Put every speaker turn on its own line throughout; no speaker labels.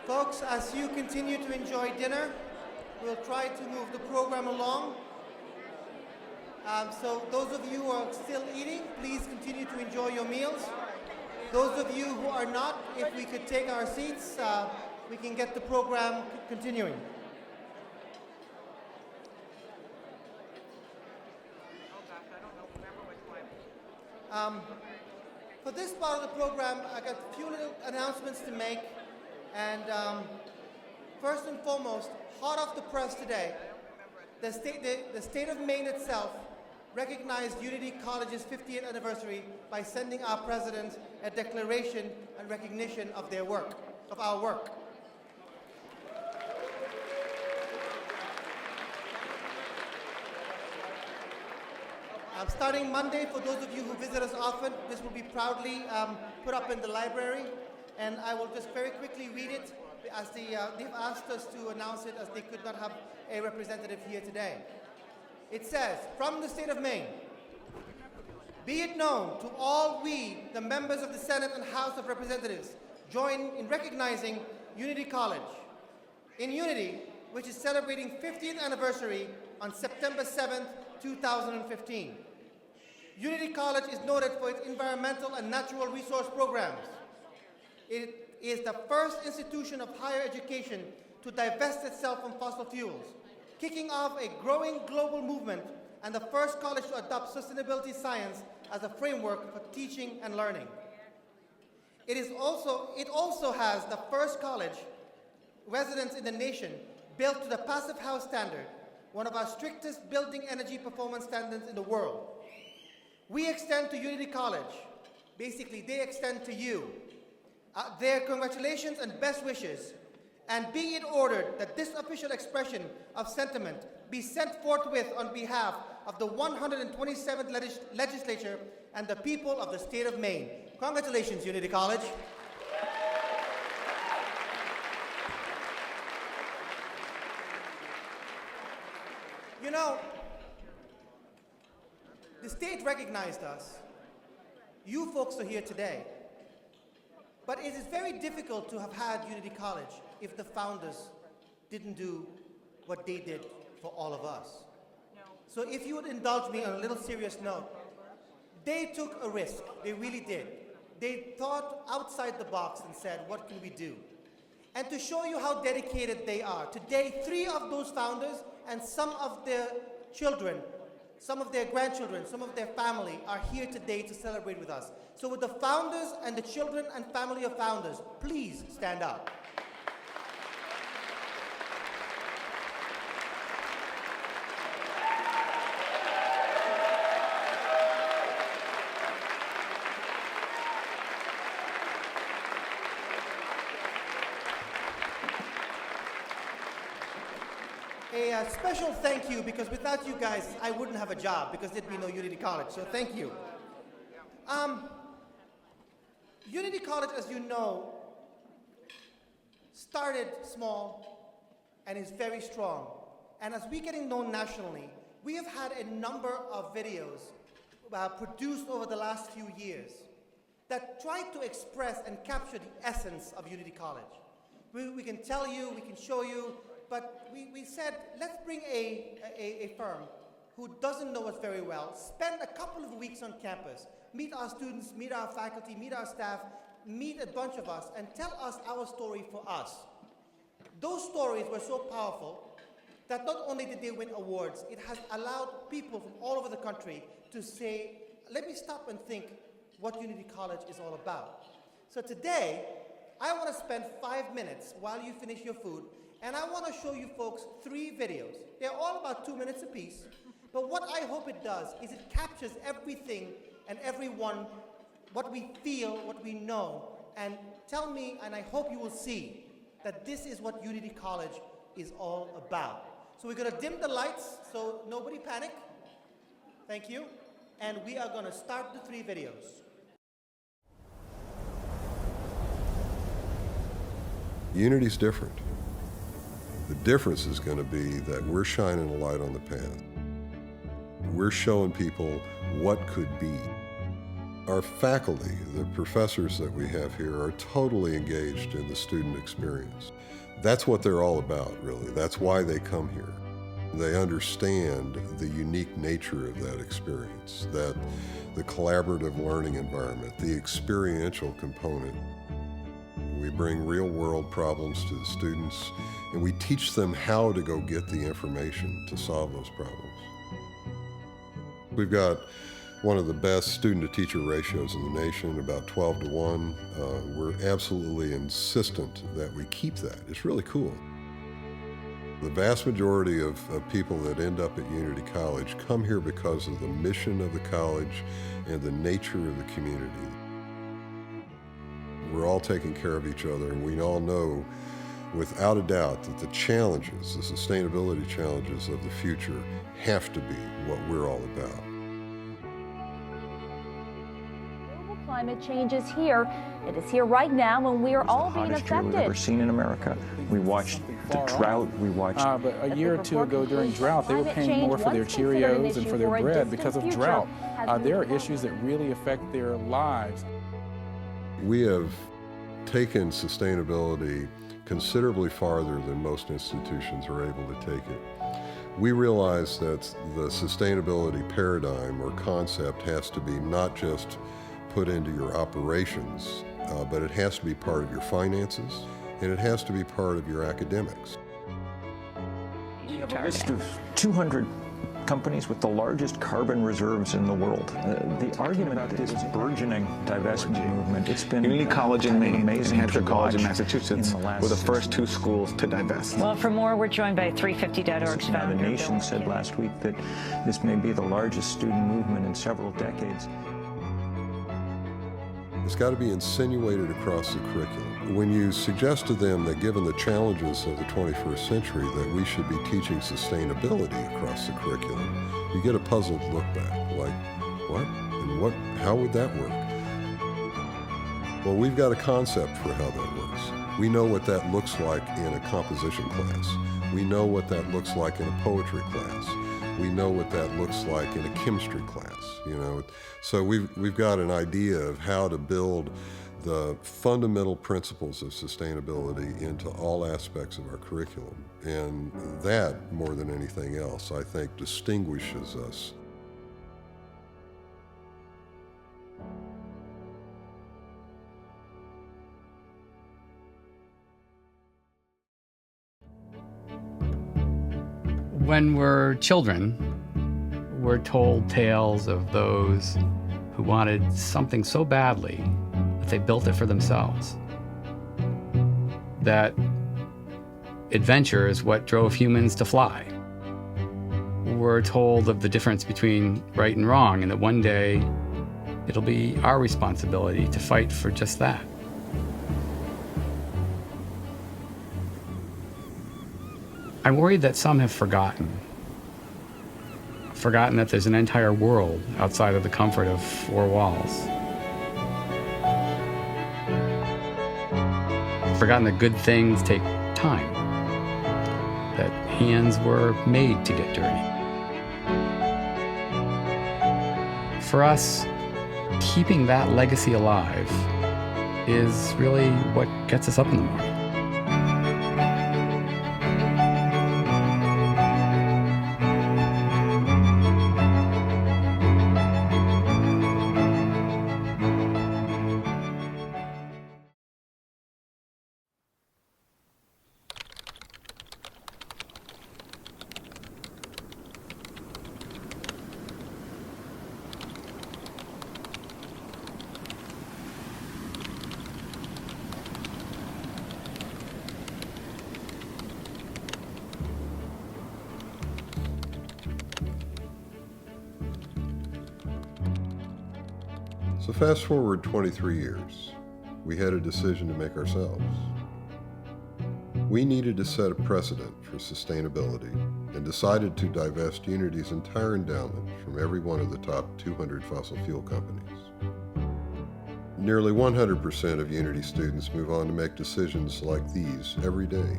Folks, as you continue to enjoy dinner, we'll try to move the program along. So those of you who are still eating, please continue to enjoy your meals. Those of you who are not, if we could take our seats, we can get the program continuing. For this part of the program, I got a few little announcements to make. And first and foremost, hot off the press today, the state of Maine itself recognized Unity College's 50th anniversary by sending our president a declaration and recognition of their work, of our work. Starting Monday, for those of you who visit us often, this will be proudly put up in the library, and I will just very quickly read it as they've asked us to announce it as they could not have a representative here today. It says, from the state of Maine, be it known to all we, the members of the Senate and House of Representatives, join in recognizing Unity College. In Unity, which is celebrating 50th anniversary on September 7th, 2015. Unity College is noted for its environmental and natural resource programs. It is the first institution of higher education to divest itself from fossil fuels, kicking off a growing global movement and the first college to adopt sustainability science as a framework for teaching and learning. It also has the first college residence in the nation built to the Passive House standard, one of our strictest building energy performance standards in the world. We extend to Unity College, basically they extend to you, their congratulations and best wishes, and be it ordered that this official expression of sentiment be sent forthwith on behalf of the 127th legislature and the people of the state of Maine. Congratulations, Unity College. You know, the state recognized us. You folks are here today. But it is very difficult to have had Unity College if the founders didn't do what they did for all of us. So if you would indulge me on a little serious note, they took a risk. They really did. They thought outside the box and said, what can we do? And to show you how dedicated they are, today 3 of those founders and some of their children, some of their grandchildren, some of their family are here today to celebrate with us. So with the founders and the children and family of founders, please stand up. A special thank you, because without you guys, I wouldn't have a job, because there'd be no Unity College, so thank you. Unity College, as you know, started small and is very strong. And as we're getting known nationally, we have had a number of videos produced over the last few years that try to express and capture the essence of Unity College. We can tell you, we can show you, but we said, let's bring a firm who doesn't know us very well, spend a couple of weeks on campus, meet our students, meet our faculty, meet our staff, meet a bunch of us, and tell us our story for us. Those stories were so powerful that not only did they win awards, it has allowed people from all over the country to say, let me stop and think what Unity College is all about. So today, I want to spend 5 minutes while you finish your food, and I want to show you folks 3 videos. They're all about 2 minutes apiece, but what I hope it does is it captures everything and everyone, what we feel, what we know, and tell me, and I hope you will see, that this is what Unity College is all about. So we're going to dim the lights, so nobody panic. Thank you. And we are going to start the 3 videos.
Unity's different. The difference is going to be that we're shining a light on the path. We're showing people what could be. Our faculty, the professors that we have here, are totally engaged in the student experience. That's what they're all about, really. That's why they come here. They understand the unique nature of that experience, that the collaborative learning environment, the experiential component. We bring real-world problems to the students, and we teach them how to go get the information to solve those problems. We've got one of the best student-to-teacher ratios in the nation, about 12 to 1. We're absolutely insistent that we keep that. It's really cool. The vast majority of people that end up at Unity College come here because of the mission of the college and the nature of the community. We're all taking care of each other, and we all know without a doubt that the challenges, the sustainability challenges of the future have to be what we're all about.
Climate change is here. It is here right now, and we are all being affected.
It's the hottest year we've ever seen in America. We watched the drought. We watched.
But a year or two ago during drought, they were paying more for their Cheerios and for their bread because of drought. There are issues that really affect their lives.
We have taken sustainability considerably farther than most institutions are able to take it. We realize that the sustainability paradigm or concept has to be not just put into your operations, but it has to be part of your finances, and it has to be part of your academics.
We have a list of 200 companies with the largest carbon reserves in the world. The argument about this burgeoning divestment movement, it's been
Unity College in Maine and
amazing.
Hampshire College in Massachusetts were the first two schools to divest.
Well, for more, we're joined by 350.org's
Now,
founder.
the Nation said last week that this may be the largest student movement in several decades.
It's got to be insinuated across the curriculum. When you suggest to them that given the challenges of the 21st century that we should be teaching sustainability across the curriculum, you get a puzzled look back, like, what? And what? How would that work? Well, we've got a concept for how that works. We know what that looks like in a composition class. We know what that looks like in a poetry class. We know what that looks like in a chemistry class, you know. So we've got an idea of how to build the fundamental principles of sustainability into all aspects of our curriculum. And that, more than anything else, I think distinguishes us.
When we're children, we're told tales of those who wanted something so badly that they built it for themselves. That adventure is what drove humans to fly. We're told of the difference between right and wrong, and that one day it'll be our responsibility to fight for just that. I'm worried that some have forgotten that there's an entire world outside of the comfort of four walls. Forgotten that good things take time, that hands were made to get dirty. For us, keeping that legacy alive is really what gets us up in the morning.
So fast forward 23 years, we had a decision to make ourselves. We needed to set a precedent for sustainability and decided to divest Unity's entire endowment from every one of the top 200 fossil fuel companies. Nearly 100% of Unity students move on to make decisions like these every day.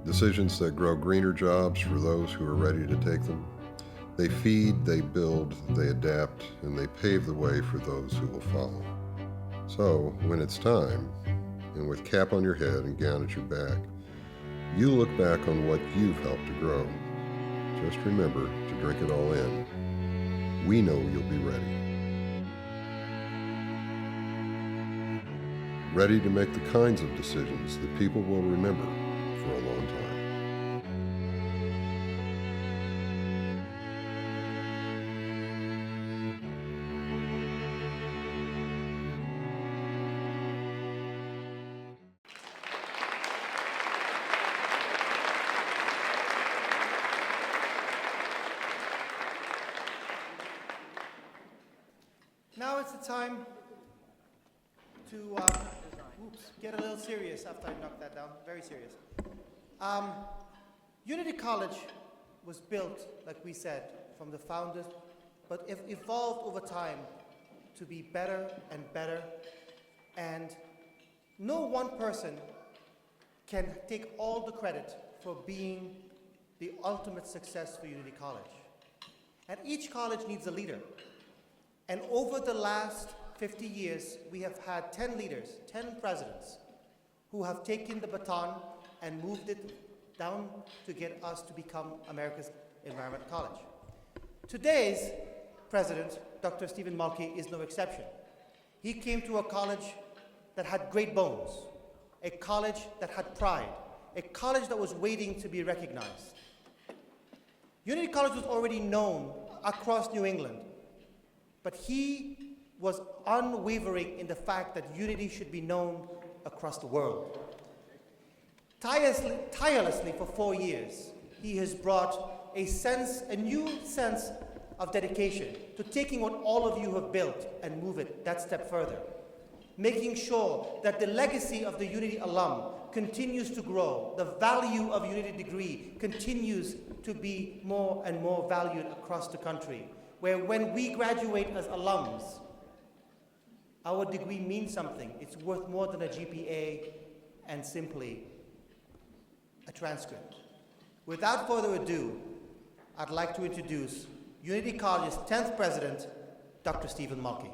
Decisions that grow greener jobs for those who are ready to take them. They feed, they build, they adapt, and they pave the way for those who will follow. So, when it's time, and with cap on your head and gown at your back, you look back on what you've helped to grow. Just remember to drink it all in. We know you'll be ready. Ready to make the kinds of decisions that people will remember for a long time.
Now it's the time to get a little serious after I knocked that down. Very serious. Unity College was built, like we said, from the founders, but it evolved over time to be better and better. And no one person can take all the credit for being the ultimate success for Unity College. And each college needs a leader. And over the last 50 years, we have had 10 leaders, 10 presidents, who have taken the baton and moved it down to get us to become America's Environment College. Today's president, Dr. Stephen Mulkey, is no exception. He came to a college that had great bones, a college that had pride, a college that was waiting to be recognized. Unity College was already known across New England, but he was unwavering in the fact that Unity should be known across the world. Tirelessly for 4 years, he has brought a new sense of dedication to taking what all of you have built and move it that step further, making sure that the legacy of the Unity alum continues to grow, the value of Unity degree continues to be more and more valued across the country, where when we graduate as alums, our degree means something. It's worth more than a GPA and simply a transcript. Without further ado, I'd like to introduce Unity College's 10th president, Dr. Stephen Mulkey.